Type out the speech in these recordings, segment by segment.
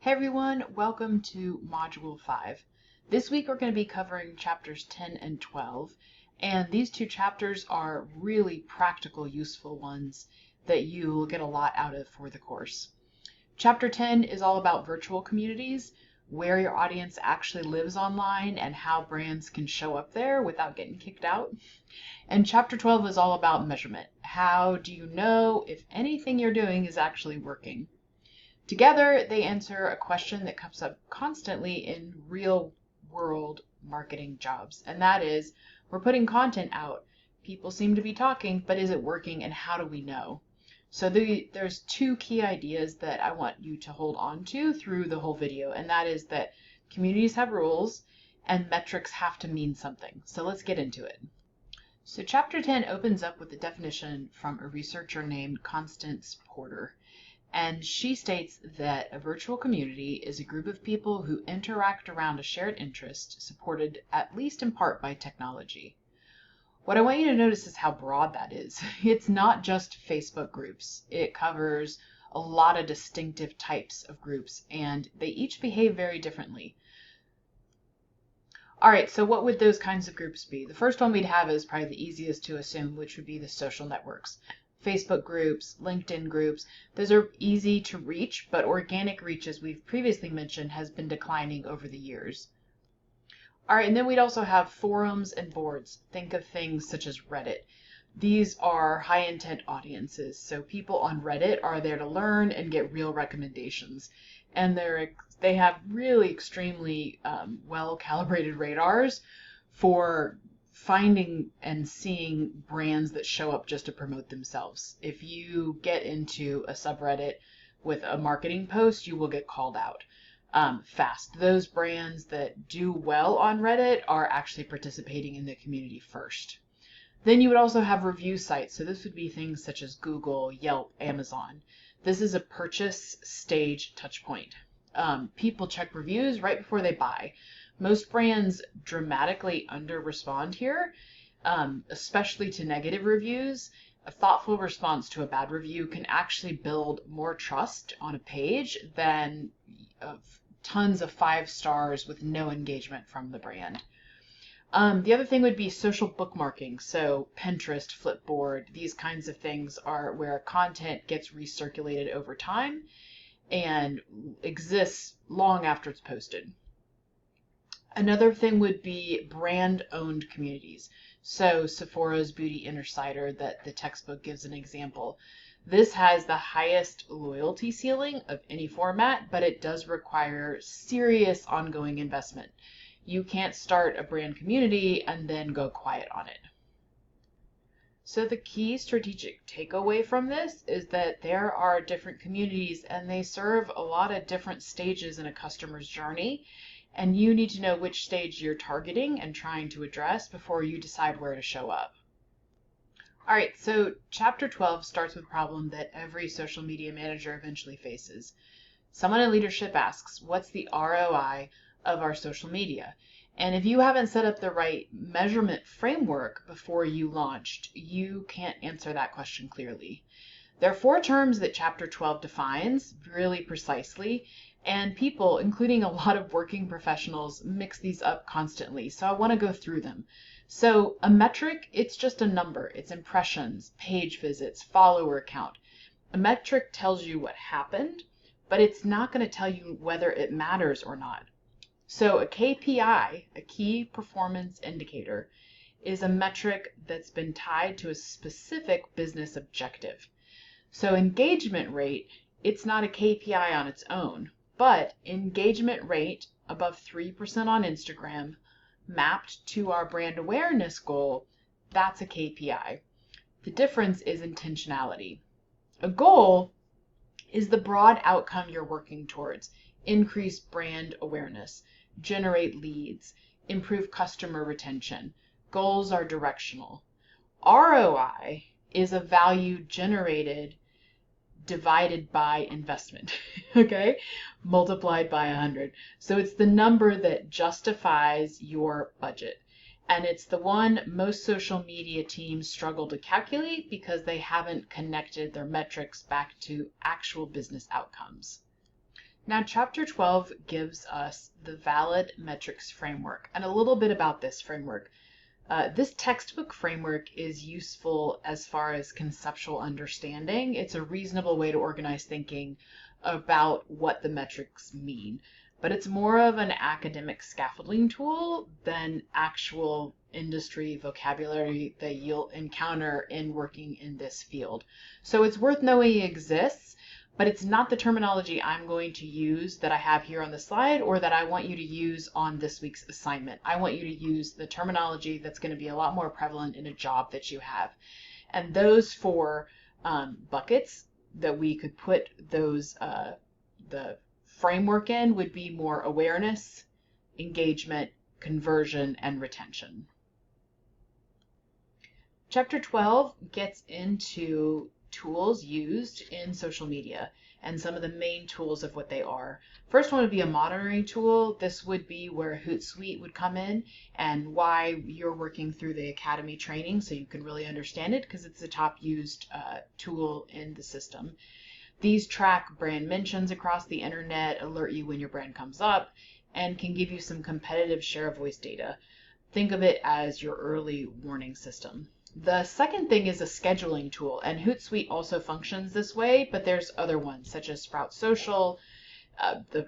Hey everyone, welcome to Module 5. This week we're going to be covering chapters 10 and 12, and these two chapters are really practical, useful ones that you will get a lot out of for the course. Chapter 10 is all about virtual communities, where your audience actually lives online and how brands can show up there without getting kicked out. And chapter 12 is all about measurement. How do you know if anything you're doing is actually working? Together, they answer a question that comes up constantly in real world marketing jobs, and that is, we're putting content out. People seem to be talking, but is it working and how do we know? So there's two key ideas that I want you to hold on to through the whole video, and that is that communities have rules and metrics have to mean something. So let's get into it. So chapter 10 opens up with a definition from a researcher named Constance Porter. And she states that a virtual community is a group of people who interact around a shared interest, supported at least in part by technology. What I want you to notice is how broad that is. It's not just Facebook groups. It covers a lot of distinctive types of groups, and they each behave very differently. All right, so what would those kinds of groups be? The first one we'd have is probably the easiest to assume, which would be the social networks. Facebook groups, LinkedIn groups, those are easy to reach, but organic reach, as we've previously mentioned, has been declining over the years. All right, and then we'd also have forums and boards. Think of things such as Reddit. These are high intent audiences, so people on Reddit are there to learn and get real recommendations. And they have really extremely well calibrated radars for finding and seeing brands that show up just to promote themselves. If you get into a subreddit with a marketing post, you will get called out fast. Those brands that do well on Reddit are actually participating in the community first. Then you would also have review sites. So this would be things such as Google, Yelp, Amazon. This is a purchase stage touch point. People check reviews right before they buy. Most brands dramatically under-respond here, especially to negative reviews. A thoughtful response to a bad review can actually build more trust on a page than tons of 5 stars with no engagement from the brand. The other thing would be social bookmarking. So Pinterest, Flipboard, these kinds of things are where content gets recirculated over time and exists long after it's posted. Another thing would be brand-owned communities. So Sephora's Beauty Insider that the textbook gives an example. This has the highest loyalty ceiling of any format, but it does require serious ongoing investment. You can't start a brand community and then go quiet on it. So the key strategic takeaway from this is that there are different communities and they serve a lot of different stages in a customer's journey. And you need to know which stage you're targeting and trying to address before you decide where to show up. All right, so chapter 12 starts with a problem that every social media manager eventually faces. Someone in leadership asks, what's the ROI of our social media? And if you haven't set up the right measurement framework before you launched, you can't answer that question clearly. There are 4 terms that chapter 12 defines really precisely, and people, including a lot of working professionals, mix these up constantly. So I want to go through them. So a metric, it's just a number. It's impressions, page visits, follower count. A metric tells you what happened, but it's not going to tell you whether it matters or not. So a KPI, a key performance indicator, is a metric that's been tied to a specific business objective. So engagement rate, it's not a KPI on its own, but engagement rate above 3% on Instagram mapped to our brand awareness goal, that's a KPI. The difference is intentionality. A goal is the broad outcome you're working towards. Increase brand awareness, generate leads, improve customer retention. Goals are directional. ROI is a value generated divided by investment, okay? Multiplied by 100. So it's the number that justifies your budget. And it's the one most social media teams struggle to calculate because they haven't connected their metrics back to actual business outcomes. Now, Chapter 12 gives us the valid metrics framework and a little bit about this framework. This textbook framework is useful as far as conceptual understanding. It's a reasonable way to organize thinking about what the metrics mean, but it's more of an academic scaffolding tool than actual industry vocabulary that you'll encounter in working in this field. So it's worth knowing it exists, but it's not the terminology I'm going to use that I have here on the slide or that I want you to use on this week's assignment. I want you to use the terminology that's going to be a lot more prevalent in a job that you have. And those four buckets that we could put those the framework in would be more awareness, engagement, conversion, and retention. Chapter 12 gets into tools used in social media and some of the main tools of what they are. First one would be a monitoring tool. This would be where Hootsuite would come in and why you're working through the academy training so you can really understand it because it's the top used tool in the system. These track brand mentions across the internet, alert you when your brand comes up, and can give you some competitive share of voice data. Think of it as your early warning system. The second thing is a scheduling tool, and Hootsuite also functions this way, but there's other ones such as Sprout Social. The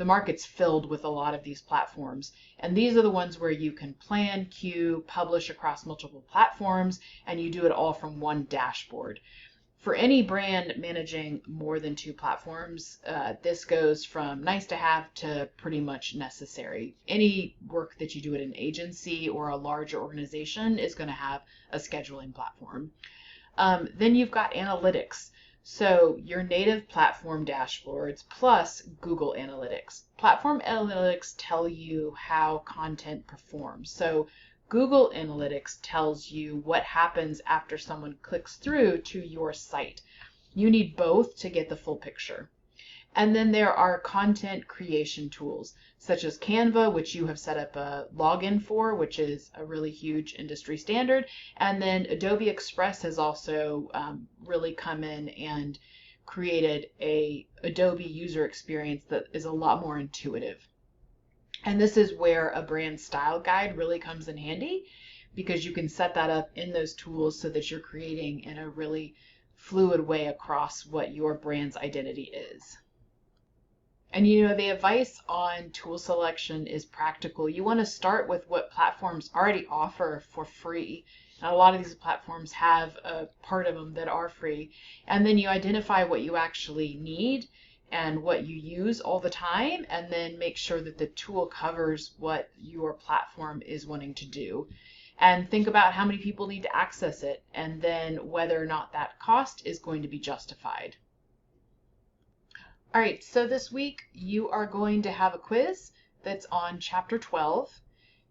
market's filled with a lot of these platforms, and these are the ones where you can plan, queue, publish across multiple platforms, and you do it all from one dashboard. For any brand managing more than 2 platforms, this goes from nice to have to pretty much necessary. Any work that you do at an agency or a larger organization is going to have a scheduling platform. Then you've got analytics. So your native platform dashboards plus Google Analytics. Platform analytics tell you how content performs. So Google Analytics tells you what happens after someone clicks through to your site. You need both to get the full picture. And then there are content creation tools such as Canva, which you have set up a login for, which is a really huge industry standard. And then Adobe Express has also really come in and created a Adobe user experience that is a lot more intuitive. And this is where a brand style guide really comes in handy because you can set that up in those tools so that you're creating in a really fluid way across what your brand's identity is. And you know, the advice on tool selection is practical. You want to start with what platforms already offer for free. And a lot of these platforms have a part of them that are free. And then you identify what you actually need and what you use all the time, and then make sure that the tool covers what your platform is wanting to do. And think about how many people need to access it, and then whether or not that cost is going to be justified. All right, so this week you are going to have a quiz that's on Chapter 12.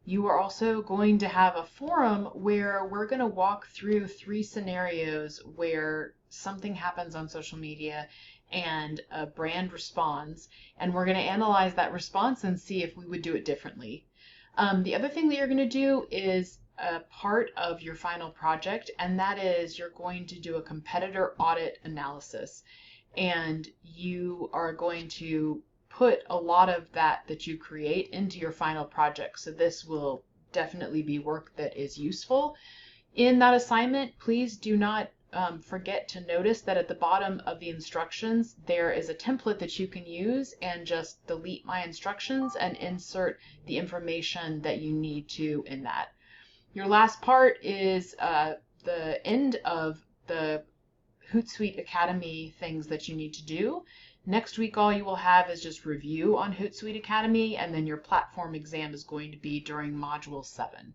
You are also going to have a forum where we're going to walk through 3 scenarios where something happens on social media and a brand responds, and we're going to analyze that response and see if we would do it differently. The other thing that you're going to do is a part of your final project, and that is you're going to do a competitor audit analysis, and you are going to put a lot of that you create into your final project. So this will definitely be work that is useful. In that assignment, please do not forget to notice that at the bottom of the instructions there is a template that you can use and just delete my instructions and insert the information that you need to in that. Your last part is the end of the Hootsuite Academy things that you need to do. Next week all you will have is just review on Hootsuite Academy, and then your platform exam is going to be during Module 7.